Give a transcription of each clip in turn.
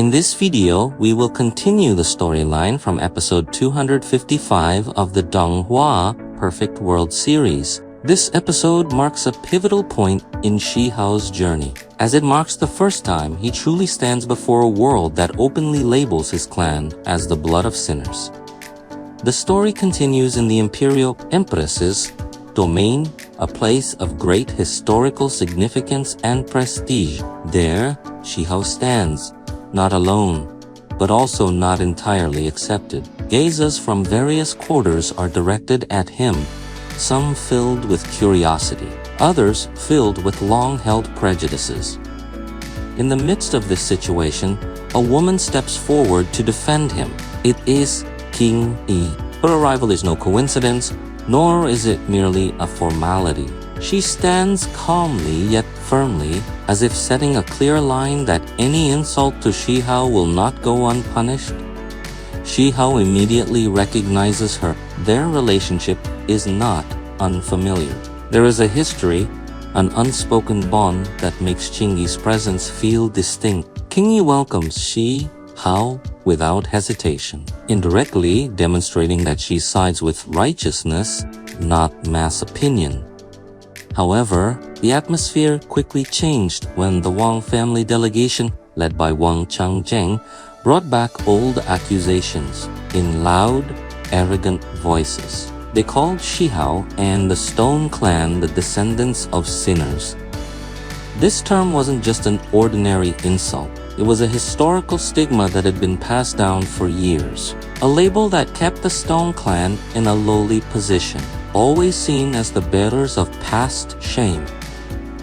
In this video, we will continue the storyline from episode 255 of the DONGHUA Perfect World series. This episode marks a pivotal point in Shi Hao's journey, as it marks the first time he truly stands before a world that openly labels his clan as the blood of sinners. The story continues in the Imperial Empress's domain, a place of great historical significance and prestige. There, Shi Hao stands, not alone, but also not entirely accepted. Gazes from various quarters are directed at him, some filled with curiosity, others filled with long-held prejudices. In the midst of this situation, a woman steps forward to defend him. It is King Yi. Her arrival is no coincidence, nor is it merely a formality. She stands calmly yet firmly, as if setting a clear line that any insult to Shi Hao will not go unpunished. Shi Hao immediately recognizes her. Their relationship is not unfamiliar. There is a history, an unspoken bond that makes Qingyi's presence feel distinct. King Yi welcomes Shi Hao without hesitation, indirectly demonstrating that she sides with righteousness, not mass opinion. However, the atmosphere quickly changed when the Wang family delegation, led by Wang Changjing, brought back old accusations in loud, arrogant voices. They called Shi Hao and the Stone Clan the descendants of sinners. This term wasn't just an ordinary insult. It was a historical stigma that had been passed down for years. A label that kept the Stone Clan in a lowly position, always seen as the bearers of past shame.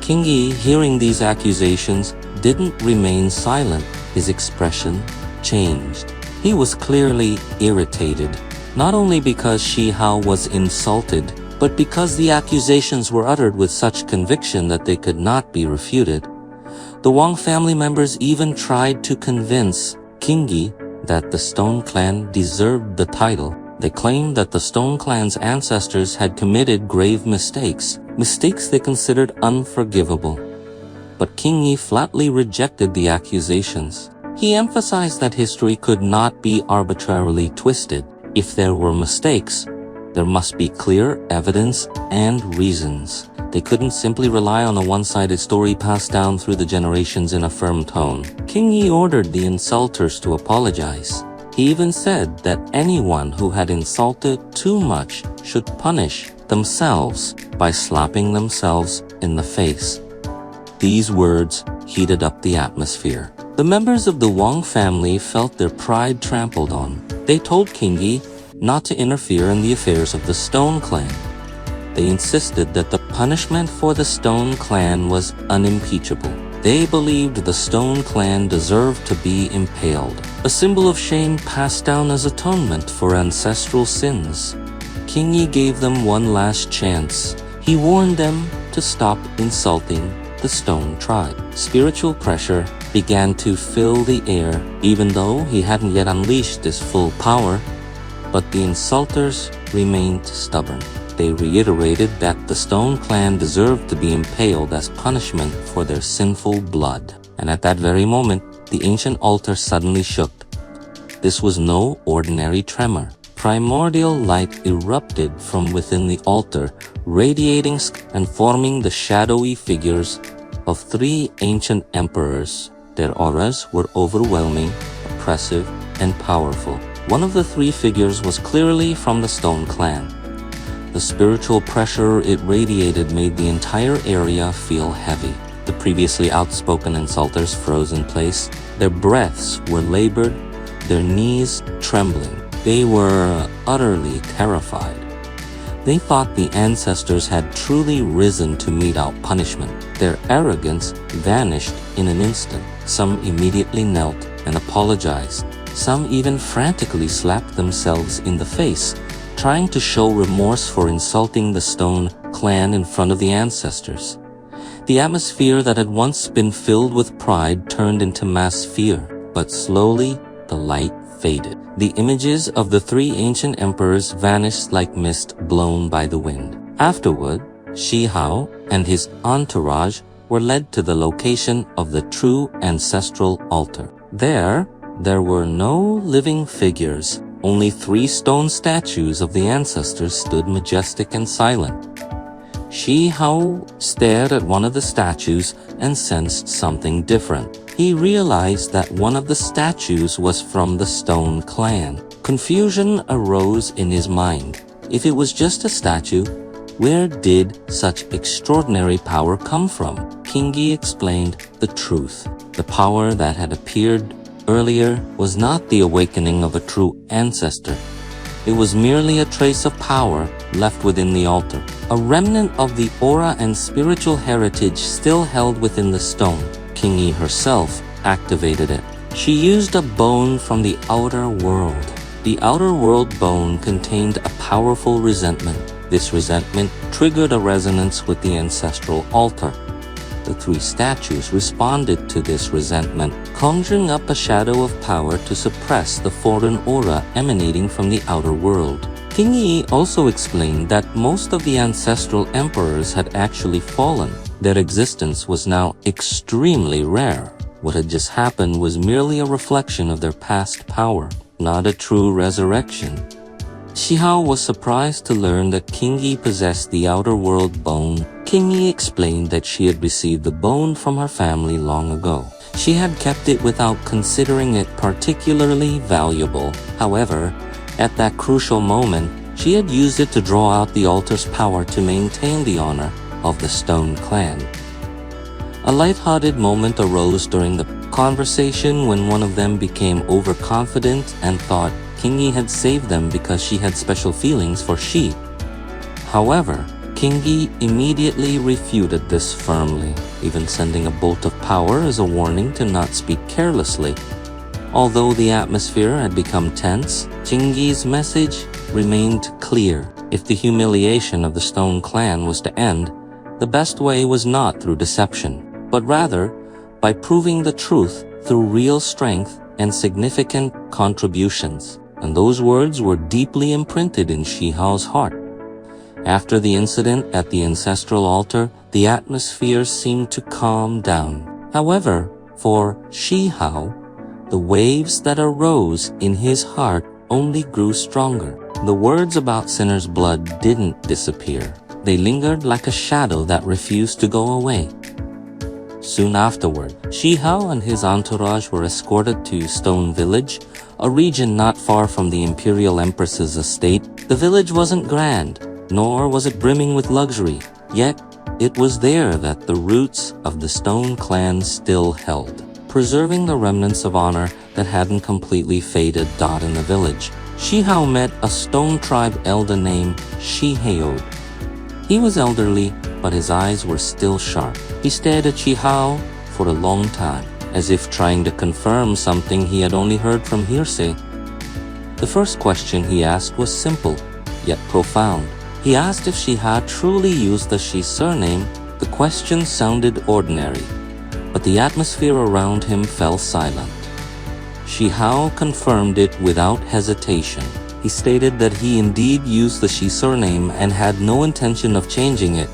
King Yi, hearing these accusations, didn't remain silent. His expression changed. He was clearly irritated, not only because Shi Hao was insulted, but because the accusations were uttered with such conviction that they could not be refuted. The Wang family members even tried to convince King Yi that the Stone Clan deserved the title. They claimed that the Stone Clan's ancestors had committed grave mistakes they considered unforgivable. But King Yi flatly rejected the accusations. He emphasized that history could not be arbitrarily twisted. If there were mistakes, there must be clear evidence and reasons. They couldn't simply rely on a one-sided story passed down through the generations in a firm tone. King Yi ordered the insulters to apologize. He even said that anyone who had insulted too much should punish themselves by slapping themselves in the face. These words heated up the atmosphere. The members of the Wang family felt their pride trampled on. They told King Yi not to interfere in the affairs of the Stone Clan. They insisted that the punishment for the Stone Clan was unimpeachable. They believed the Stone Clan deserved to be impaled, a symbol of shame passed down as atonement for ancestral sins. King Yi gave them one last chance. He warned them to stop insulting the Stone Tribe. Spiritual pressure began to fill the air, even though he hadn't yet unleashed his full power. But the insulters remained stubborn. They reiterated that the Stone Clan deserved to be impaled as punishment for their sinful blood. And at that very moment, the ancient altar suddenly shook. This was no ordinary tremor. Primordial light erupted from within the altar, radiating and forming the shadowy figures of three ancient emperors. Their auras were overwhelming, oppressive, and powerful. One of the three figures was clearly from the Stone Clan. The spiritual pressure it radiated made the entire area feel heavy. The previously outspoken insulters froze in place. Their breaths were labored, their knees trembling. They were utterly terrified. They thought the ancestors had truly risen to mete out punishment. Their arrogance vanished in an instant. Some immediately knelt and apologized. Some even frantically slapped themselves in the face, trying to show remorse for insulting the Stone Clan in front of the ancestors. The atmosphere that had once been filled with pride turned into mass fear, but slowly the light faded. The images of the three ancient emperors vanished like mist blown by the wind. Afterward, Shi Hao and his entourage were led to the location of the true ancestral altar. There were no living figures. Only 3 stone statues of the ancestors stood majestic and silent. Shi Hao stared at one of the statues and sensed something different. He realized that one of the statues was from the Stone Clan. Confusion arose in his mind. If it was just a statue, where did such extraordinary power come from? Kingi explained the truth. The power that had appeared earlier was not the awakening of a true ancestor. It was merely a trace of power left within the altar, a remnant of the aura and spiritual heritage still held within the stone. Kingi herself activated it. She used a bone from the outer world. The outer world bone contained a powerful resentment. This resentment triggered a resonance with the ancestral altar. The 3 statues responded to this resentment, conjuring up a shadow of power to suppress the foreign aura emanating from the outer world. Kingi also explained that most of the ancestral emperors had actually fallen. Their existence was now extremely rare. What had just happened was merely a reflection of their past power, not a true resurrection. Shi Hao was surprised to learn that Kingi possessed the outer world bone. Kingi explained that she had received the bone from her family long ago. She had kept it without considering it particularly valuable. However, at that crucial moment, she had used it to draw out the altar's power to maintain the honor of the Stone Clan. A light-hearted moment arose during the conversation when one of them became overconfident and thought Kingi had saved them because she had special feelings for Shi. However, Kingi immediately refuted this firmly, even sending a bolt of power as a warning to not speak carelessly. Although the atmosphere had become tense, Kingi's message remained clear. If the humiliation of the Stone Clan was to end, the best way was not through deception, but rather by proving the truth through real strength and significant contributions. And those words were deeply imprinted in Shi Hao's heart. After the incident at the ancestral altar, the atmosphere seemed to calm down. However, for Shi Hao, the waves that arose in his heart only grew stronger. The words about sinners' blood didn't disappear. They lingered like a shadow that refused to go away. Soon afterward, Shi Hao and his entourage were escorted to Stone Village, a region not far from the Imperial Empress's estate. The village wasn't grand, nor was it brimming with luxury, yet it was there that the roots of the Stone Clan still held, preserving the remnants of honor that hadn't completely faded in the village. Shi Hao met a Stone Tribe elder named Shi Hao. He was elderly, but his eyes were still sharp. He stared at Shi Hao for a long time, as if trying to confirm something he had only heard from hearsay. The first question he asked was simple, yet profound. He asked if Shi Hao truly used the Shi surname. The question sounded ordinary, but the atmosphere around him fell silent. Shi Hao confirmed it without hesitation. He stated that he indeed used the Shi surname and had no intention of changing it.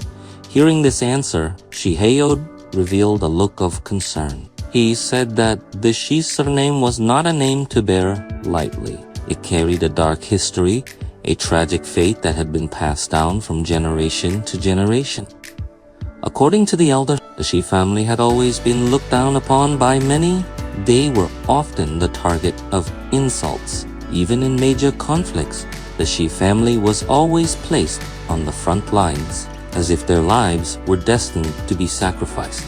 Hearing this answer, Shi Hao revealed a look of concern. He said that the Shi surname was not a name to bear lightly. It carried a dark history, a tragic fate that had been passed down from generation to generation. According to the elder, the Shi family had always been looked down upon by many. They were often the target of insults. Even in major conflicts, the Shi family was always placed on the front lines, as if their lives were destined to be sacrificed.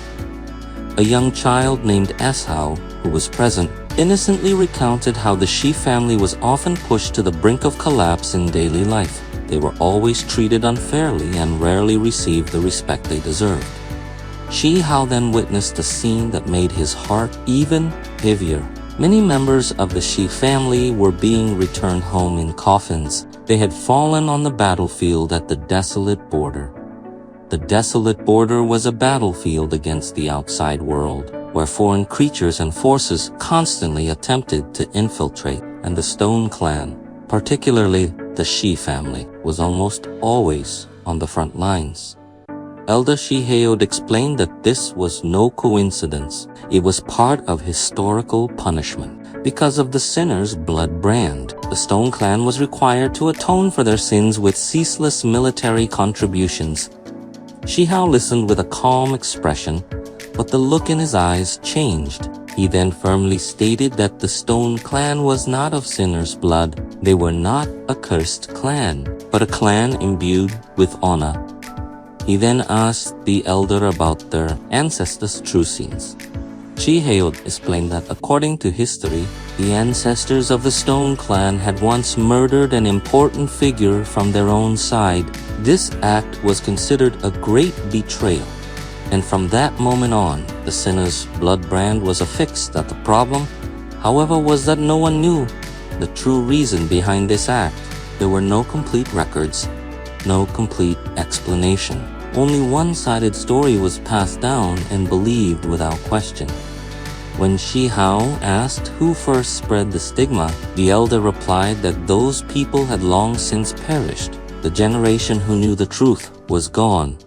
A young child named Hao, who was present, innocently recounted how the Shi family was often pushed to the brink of collapse in daily life. They were always treated unfairly and rarely received the respect they deserved. Shi Hao then witnessed a scene that made his heart even heavier. Many members of the Shi family were being returned home in coffins. They had fallen on the battlefield at the desolate border. The desolate border was a battlefield against the outside world, where foreign creatures and forces constantly attempted to infiltrate, and the Stone Clan, particularly the Shi family, was almost always on the front lines. Elder Shi Hao explained that this was no coincidence. It was part of historical punishment. Because of the sinner's blood brand, the Stone Clan was required to atone for their sins with ceaseless military contributions. Shi Hao listened with a calm expression, but the look in his eyes changed. He then firmly stated that the Stone Clan was not of sinners' blood. They were not a cursed clan, but a clan imbued with honor. He then asked the elder about their ancestors' true sins. Shi Hao explained that according to history, the ancestors of the Stone Clan had once murdered an important figure from their own side. This act was considered a great betrayal. And from that moment on, the sinner's blood brand was affixed. That the problem, however, was that no one knew the true reason behind this act. There were no complete records, no complete explanation. Only one-sided story was passed down and believed without question. When Shi Hao asked who first spread the stigma, the elder replied that those people had long since perished. The generation who knew the truth was gone.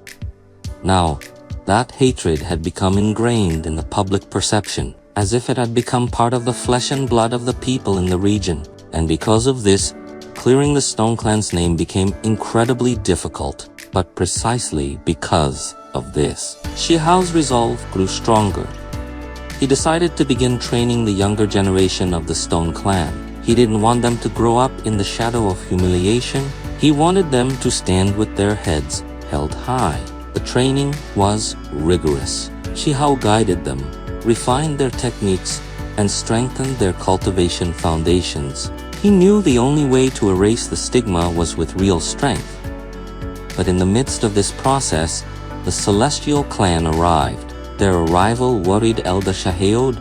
Now, that hatred had become ingrained in the public perception, as if it had become part of the flesh and blood of the people in the region. And because of this, clearing the Stone Clan's name became incredibly difficult. But precisely because of this, Shi Hao's resolve grew stronger. He decided to begin training the younger generation of the Stone Clan. He didn't want them to grow up in the shadow of humiliation. He wanted them to stand with their heads held high. The training was rigorous. Shi Hao guided them, refined their techniques, and strengthened their cultivation foundations. He knew the only way to erase the stigma was with real strength. But in the midst of this process, the Celestial Clan arrived. Their arrival worried Elder Shi Hao.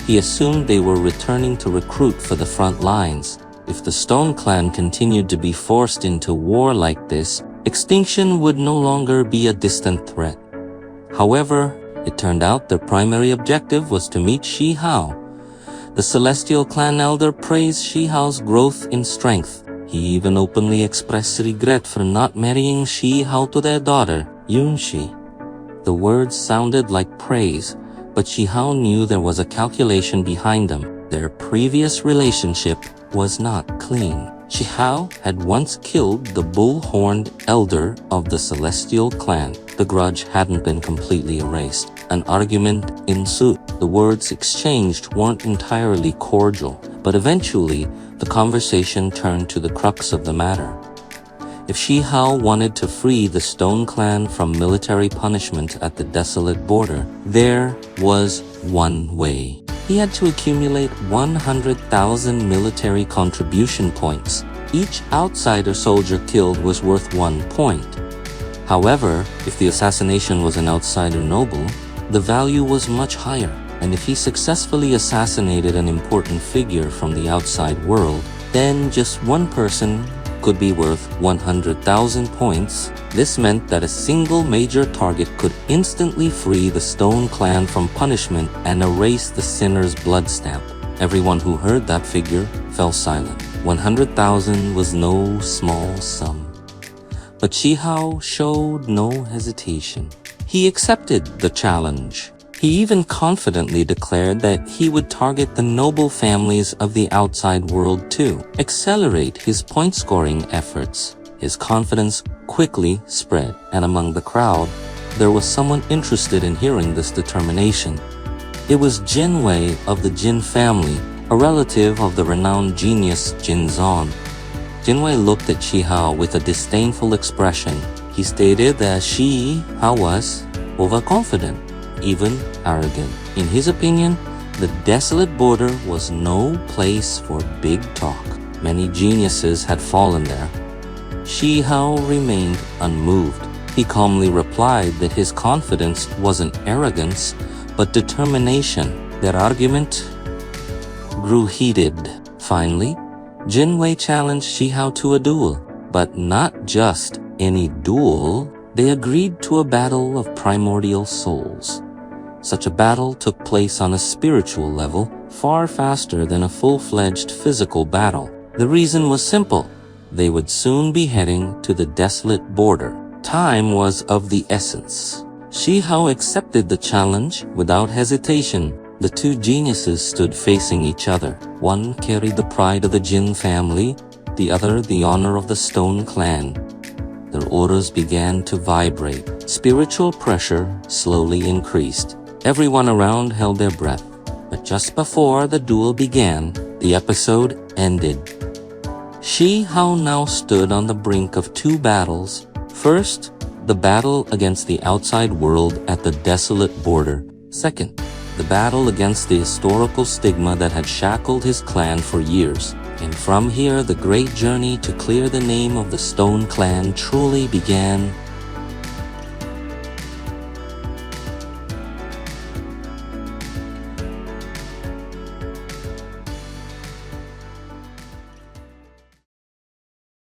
He assumed they were returning to recruit for the front lines. If the Stone Clan continued to be forced into war like this, extinction would no longer be a distant threat. However, it turned out their primary objective was to meet Shi Hao. The Celestial Clan elder praised Shi Hao's growth in strength. He even openly expressed regret for not marrying Shi Hao to their daughter, Yunxi. The words sounded like praise, but Shi Hao knew there was a calculation behind them. Their previous relationship was not clean. Shi Hao had once killed the bull-horned elder of the Celestial Clan. The grudge hadn't been completely erased. An argument ensued. The words exchanged weren't entirely cordial, but eventually the conversation turned to the crux of the matter. If Shi Hao wanted to free the Stone Clan from military punishment at the desolate border, there was one way. He had to accumulate 100,000 military contribution points. Each outsider soldier killed was worth 1 point. However, if the assassination was an outsider noble, the value was much higher. And if he successfully assassinated an important figure from the outside world, then just one person could be worth 100,000 points. This meant that a single major target could instantly free the Stone Clan from punishment and erase the sinner's blood stamp. Everyone who heard that figure fell silent. 100,000 was no small sum. But Shi Hao showed no hesitation. He accepted the challenge. He even confidently declared that he would target the noble families of the outside world too, accelerate his point-scoring efforts. His confidence quickly spread, and among the crowd, there was someone interested in hearing this determination. It was Jinwei of the Jin family, a relative of the renowned genius Jin Zong. Jinwei looked at Shi Hao with a disdainful expression. He stated that Shi Hao was overconfident, even arrogant. In his opinion, the desolate border was no place for big talk. Many geniuses had fallen there. Shi Hao remained unmoved. He calmly replied that his confidence wasn't arrogance, but determination. Their argument grew heated. Finally, Jinwei challenged Shi Hao to a duel, but not just any duel. They agreed to a battle of primordial souls. Such a battle took place on a spiritual level, far faster than a full-fledged physical battle. The reason was simple. They would soon be heading to the desolate border. Time was of the essence. Shi Hao accepted the challenge without hesitation. The two geniuses stood facing each other. One carried the pride of the Jin family, the other the honor of the Stone clan. Their auras began to vibrate. Spiritual pressure slowly increased. Everyone around held their breath. But just before the duel began, the episode ended. Shi Hao now stood on the brink of two battles. First, the battle against the outside world at the desolate border. Second, the battle against the historical stigma that had shackled his clan for years. And from here, the great journey to clear the name of the Stone clan truly began.